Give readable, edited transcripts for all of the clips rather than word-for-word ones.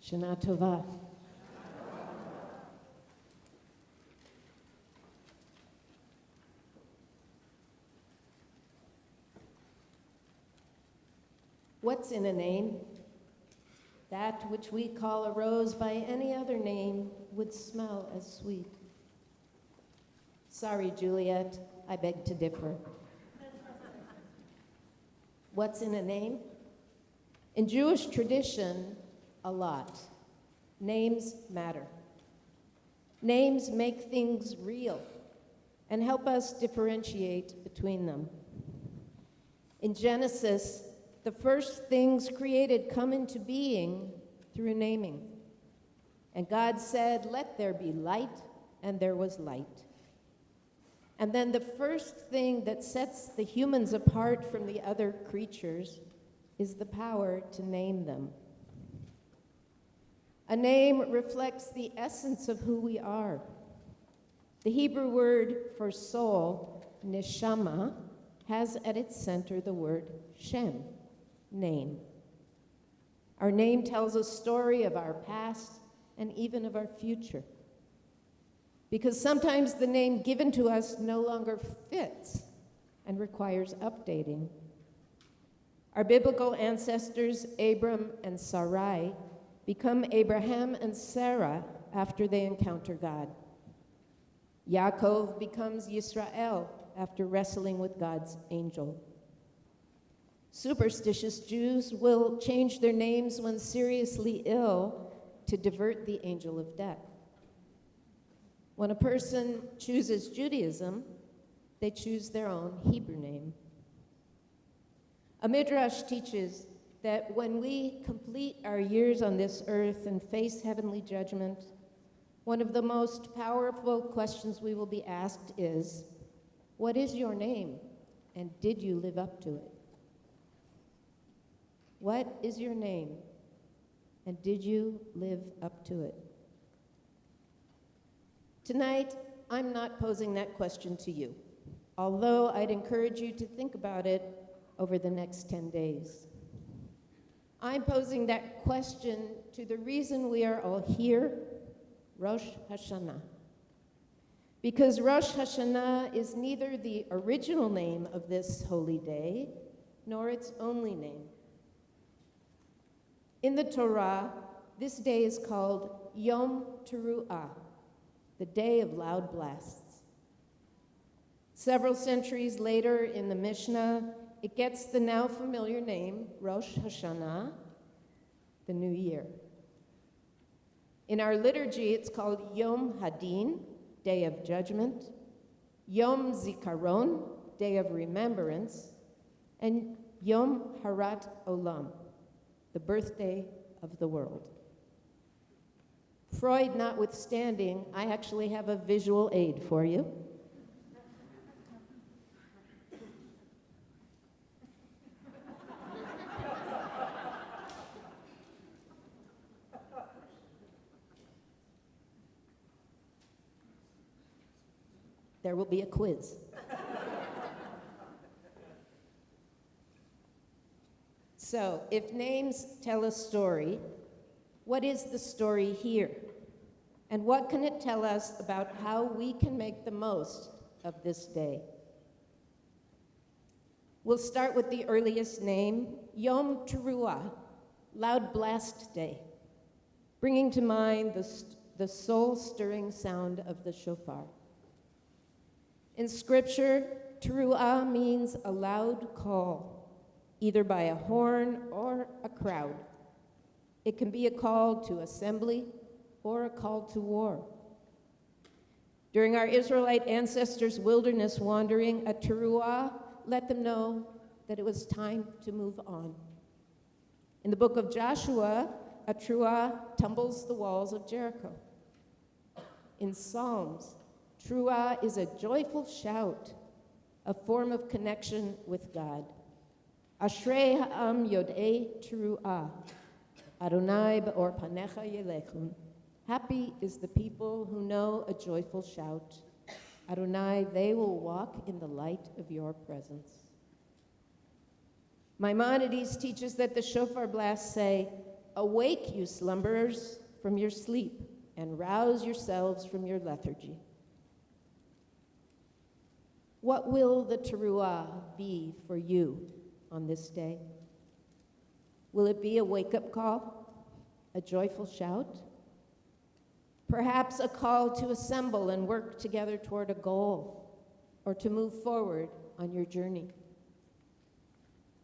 Shana Tova. What's in a name? That which we call a rose by any other name would smell as sweet. Sorry, Juliet, I beg to differ. What's in a name? In Jewish tradition, a lot. Names matter. Names make things real and help us differentiate between them. In Genesis, the first things created come into being through naming. And God said, "Let there be light," and there was light. And then the first thing that sets the humans apart from the other creatures is the power to name them. A name reflects the essence of who we are. The Hebrew word for soul, neshama, has at its center the word Shem, name. Our name tells a story of our past and even of our future. Because sometimes the name given to us no longer fits and requires updating. Our biblical ancestors, Abram and Sarai, become Abraham and Sarah after they encounter God. Yaakov becomes Yisrael after wrestling with God's angel. Superstitious Jews will change their names when seriously ill to divert the angel of death. When a person chooses Judaism, they choose their own Hebrew name. A midrash teaches that when we complete our years on this earth and face heavenly judgment, one of the most powerful questions we will be asked is, "What is your name, and did you live up to it?" What is your name, and did you live up to it? Tonight, I'm not posing that question to you, although I'd encourage you to think about it over the next 10 days. I'm posing that question to the reason we are all here, Rosh Hashanah. Because Rosh Hashanah is neither the original name of this holy day, nor its only name. In the Torah, this day is called Yom Teruah, the day of loud blasts. Several centuries later in the Mishnah, it gets the now familiar name Rosh Hashanah, the new year. In our liturgy, it's called Yom Hadin, day of judgment, Yom Zikaron, day of remembrance, and Yom Harat olam, the birthday of the world. Freud notwithstanding, I actually have a visual aid for you. There will be a quiz. So, if names tell a story, what is the story here? And what can it tell us about how we can make the most of this day? We'll start with the earliest name, Yom Teruah, loud blast day, bringing to mind the soul-stirring sound of the shofar. In Scripture, Teruah means a loud call, either by a horn or a crowd. It can be a call to assembly or a call to war. During our Israelite ancestors' wilderness wandering, a teruah let them know that it was time to move on. In the book of Joshua, a teruah tumbles the walls of Jericho. In Psalms, teruah is a joyful shout, a form of connection with God. Ashrei ha'am yod'ei teruah, Adonai ba'or panecha yelechun. Happy is the people who know a joyful shout. Adonai, they will walk in the light of your presence. Maimonides teaches that the shofar blasts say, "Awake, you slumberers, from your sleep, and rouse yourselves from your lethargy." What will the teruah be for you on this day? Will it be a wake-up call, a joyful shout? Perhaps a call to assemble and work together toward a goal, or to move forward on your journey.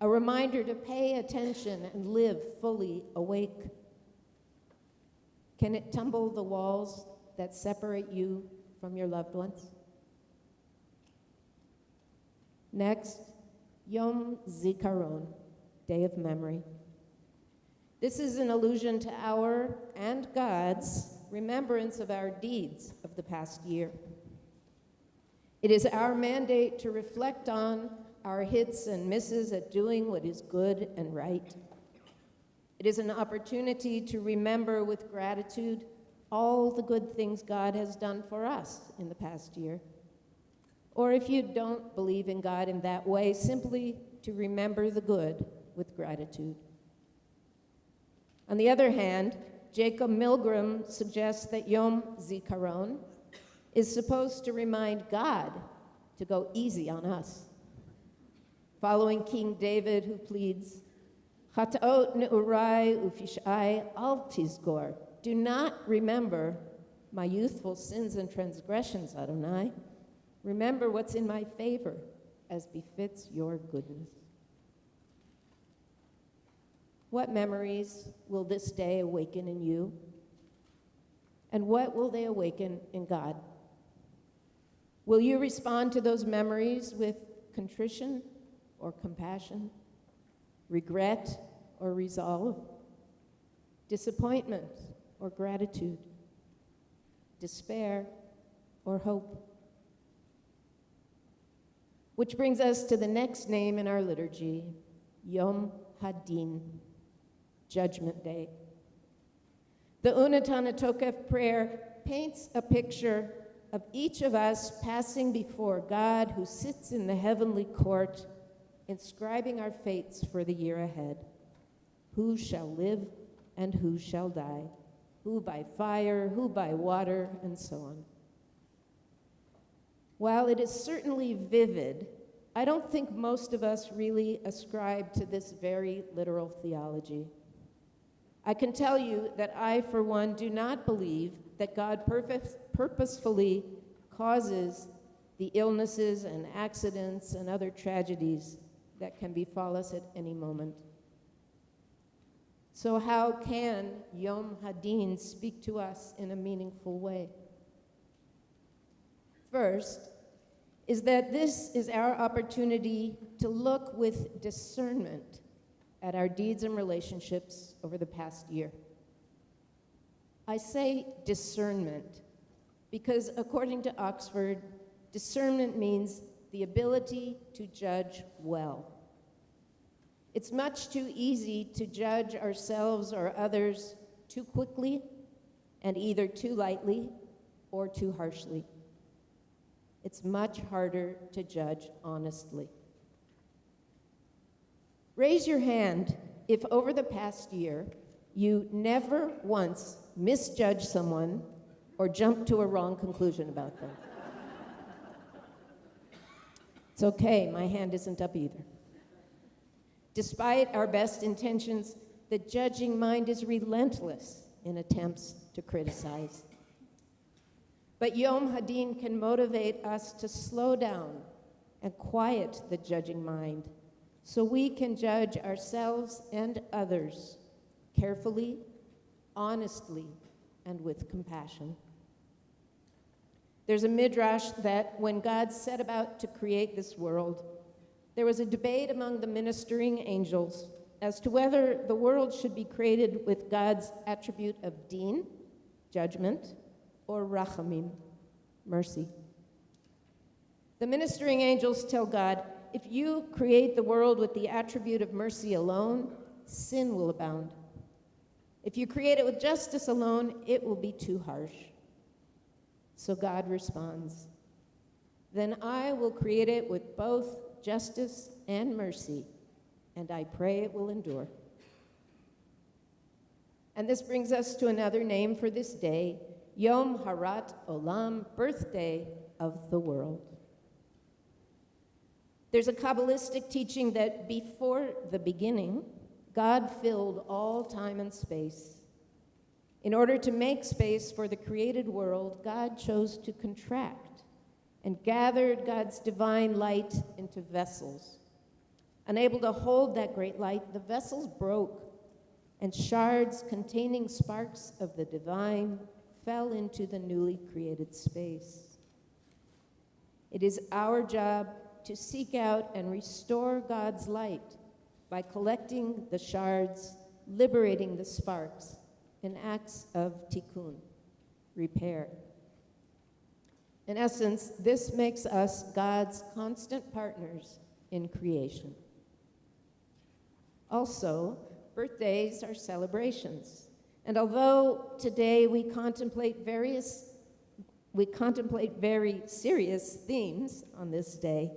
A reminder to pay attention and live fully awake. Can it tumble the walls that separate you from your loved ones? Next, Yom Zikaron, Day of Memory. This is an allusion to our and God's remembrance of our deeds of the past year. It is our mandate to reflect on our hits and misses at doing what is good and right. It is an opportunity to remember with gratitude all the good things God has done for us in the past year. Or if you don't believe in God in that way, simply to remember the good with gratitude. On the other hand, Jacob Milgram suggests that Yom Zikaron is supposed to remind God to go easy on us. Following King David, who pleads, "Chataot neurai ufishai al tizgor." Do not remember my youthful sins and transgressions, Adonai. Remember what's in my favor, as befits your goodness. What memories will this day awaken in you? And what will they awaken in God? Will you respond to those memories with contrition or compassion, regret or resolve, disappointment or gratitude, despair or hope? Which brings us to the next name in our liturgy, Yom Hadin, Judgment Day. The Unatana Tokef prayer paints a picture of each of us passing before God, who sits in the heavenly court, inscribing our fates for the year ahead. Who shall live and who shall die? Who by fire, who by water, and so on. While it is certainly vivid, I don't think most of us really ascribe to this very literal theology. I can tell you that I, for one, do not believe that God purposefully causes the illnesses and accidents and other tragedies that can befall us at any moment. So how can Yom Hadin speak to us in a meaningful way? First, is that this is our opportunity to look with discernment at our deeds and relationships over the past year. I say discernment because, according to Oxford, discernment means the ability to judge well. It's much too easy to judge ourselves or others too quickly and either too lightly or too harshly. It's much harder to judge honestly. Raise your hand if over the past year you never once misjudged someone or jumped to a wrong conclusion about them. It's okay, my hand isn't up either. Despite our best intentions, the judging mind is relentless in attempts to criticize. But Yom Hadin can motivate us to slow down and quiet the judging mind so we can judge ourselves and others carefully, honestly, and with compassion. There's a midrash that when God set about to create this world, there was a debate among the ministering angels as to whether the world should be created with God's attribute of din, judgment, or rachamim, mercy. The ministering angels tell God, if you create the world with the attribute of mercy alone, sin will abound. If you create it with justice alone, it will be too harsh. So God responds, then I will create it with both justice and mercy, and I pray it will endure. And this brings us to another name for this day, Yom Harat Olam, birthday of the world. There's a Kabbalistic teaching that before the beginning, God filled all time and space. In order to make space for the created world, God chose to contract and gathered God's divine light into vessels. Unable to hold that great light, the vessels broke, and shards containing sparks of the divine fell into the newly created space. It is our job to seek out and restore God's light by collecting the shards, liberating the sparks, in acts of tikkun, repair. In essence, this makes us God's constant partners in creation. Also, birthdays are celebrations. And although today we contemplate very serious themes on this day,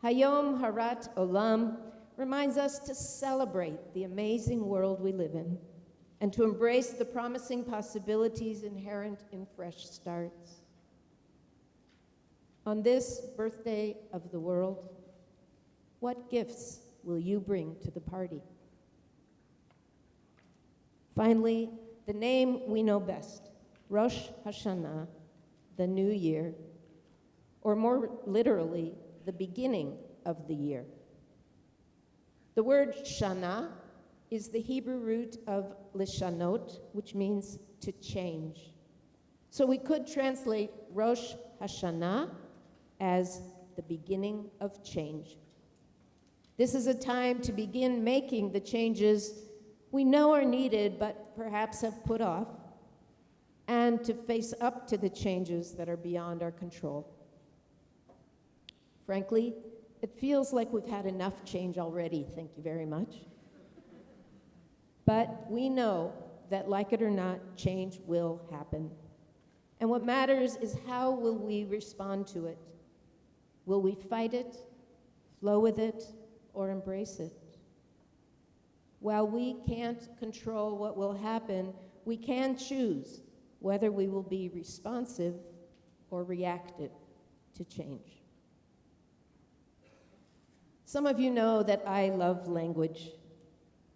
Hayom Harat Olam reminds us to celebrate the amazing world we live in and to embrace the promising possibilities inherent in fresh starts. On this birthday of the world, what gifts will you bring to the party? Finally, the name we know best, Rosh Hashanah, the new year, or more literally, the beginning of the year. The word Shana is the Hebrew root of lishanot, which means to change. So we could translate Rosh Hashanah as the beginning of change. This is a time to begin making the changes we know are needed but perhaps have put off, and to face up to the changes that are beyond our control. Frankly, it feels like we've had enough change already, thank you very much. But we know that, like it or not, change will happen. And what matters is how will we respond to it? Will we fight it, flow with it, or embrace it? While we can't control what will happen, we can choose whether we will be responsive or reactive to change. Some of you know that I love language.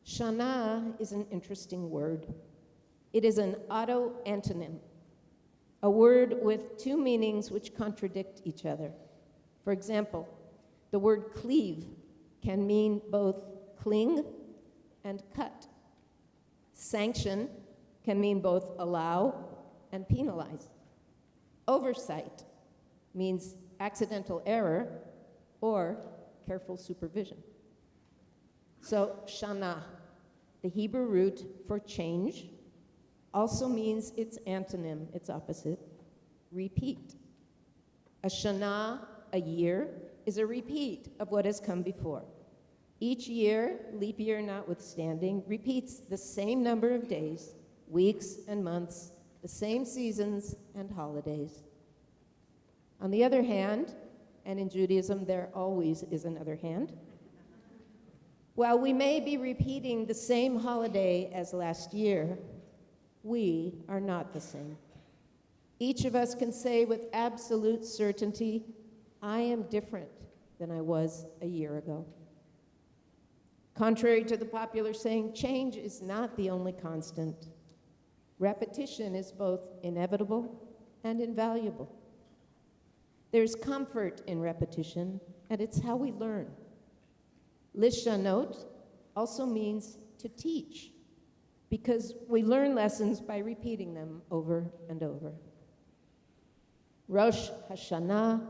Shana is an interesting word. It is an auto-antonym, a word with two meanings which contradict each other. For example, the word cleave can mean both cling and cut. Sanction can mean both allow and penalize. Oversight means accidental error or careful supervision. So Shana, the Hebrew root for change, also means its antonym, its opposite, repeat. A Shana, a year, is a repeat of what has come before. Each year, leap year notwithstanding, repeats the same number of days, weeks, and months, the same seasons and holidays. On the other hand, and in Judaism there always is another hand, while we may be repeating the same holiday as last year, we are not the same. Each of us can say with absolute certainty, I am different than I was a year ago. Contrary to the popular saying, change is not the only constant. Repetition is both inevitable and invaluable. There's comfort in repetition, and it's how we learn. Lishanot also means to teach, because we learn lessons by repeating them over and over. Rosh Hashanah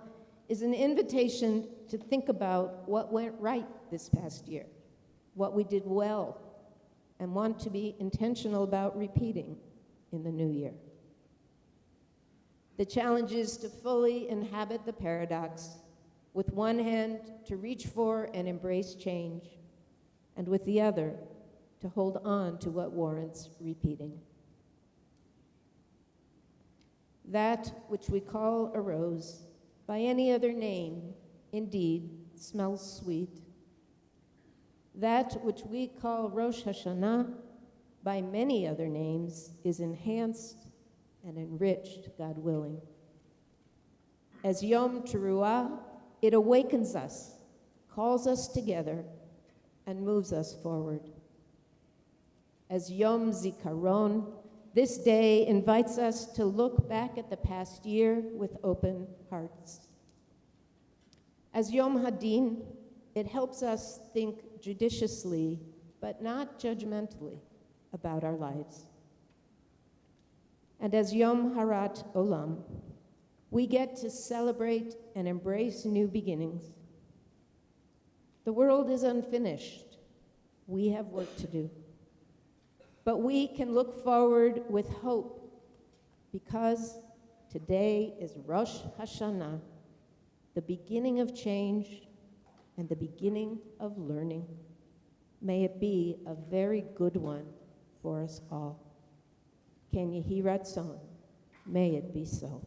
is an invitation to think about what went right this past year, what we did well, and want to be intentional about repeating in the new year. The challenge is to fully inhabit the paradox, with one hand to reach for and embrace change, and with the other to hold on to what warrants repeating. That which we call a rose, by any other name, indeed smells sweet. That which we call Rosh Hashanah, by many other names, is enhanced and enriched, God willing. As Yom Teruah, it awakens us, calls us together, and moves us forward. As Yom Zikaron, this day invites us to look back at the past year with open hearts. As Yom Hadin, it helps us think judiciously, but not judgmentally, about our lives. And as Yom Harat olam, we get to celebrate and embrace new beginnings. The world is unfinished. We have work to do. But we can look forward with hope because today is Rosh Hashanah, the beginning of change and the beginning of learning. May it be a very good one for us all. Ken Yehi Ratzon, may it be so.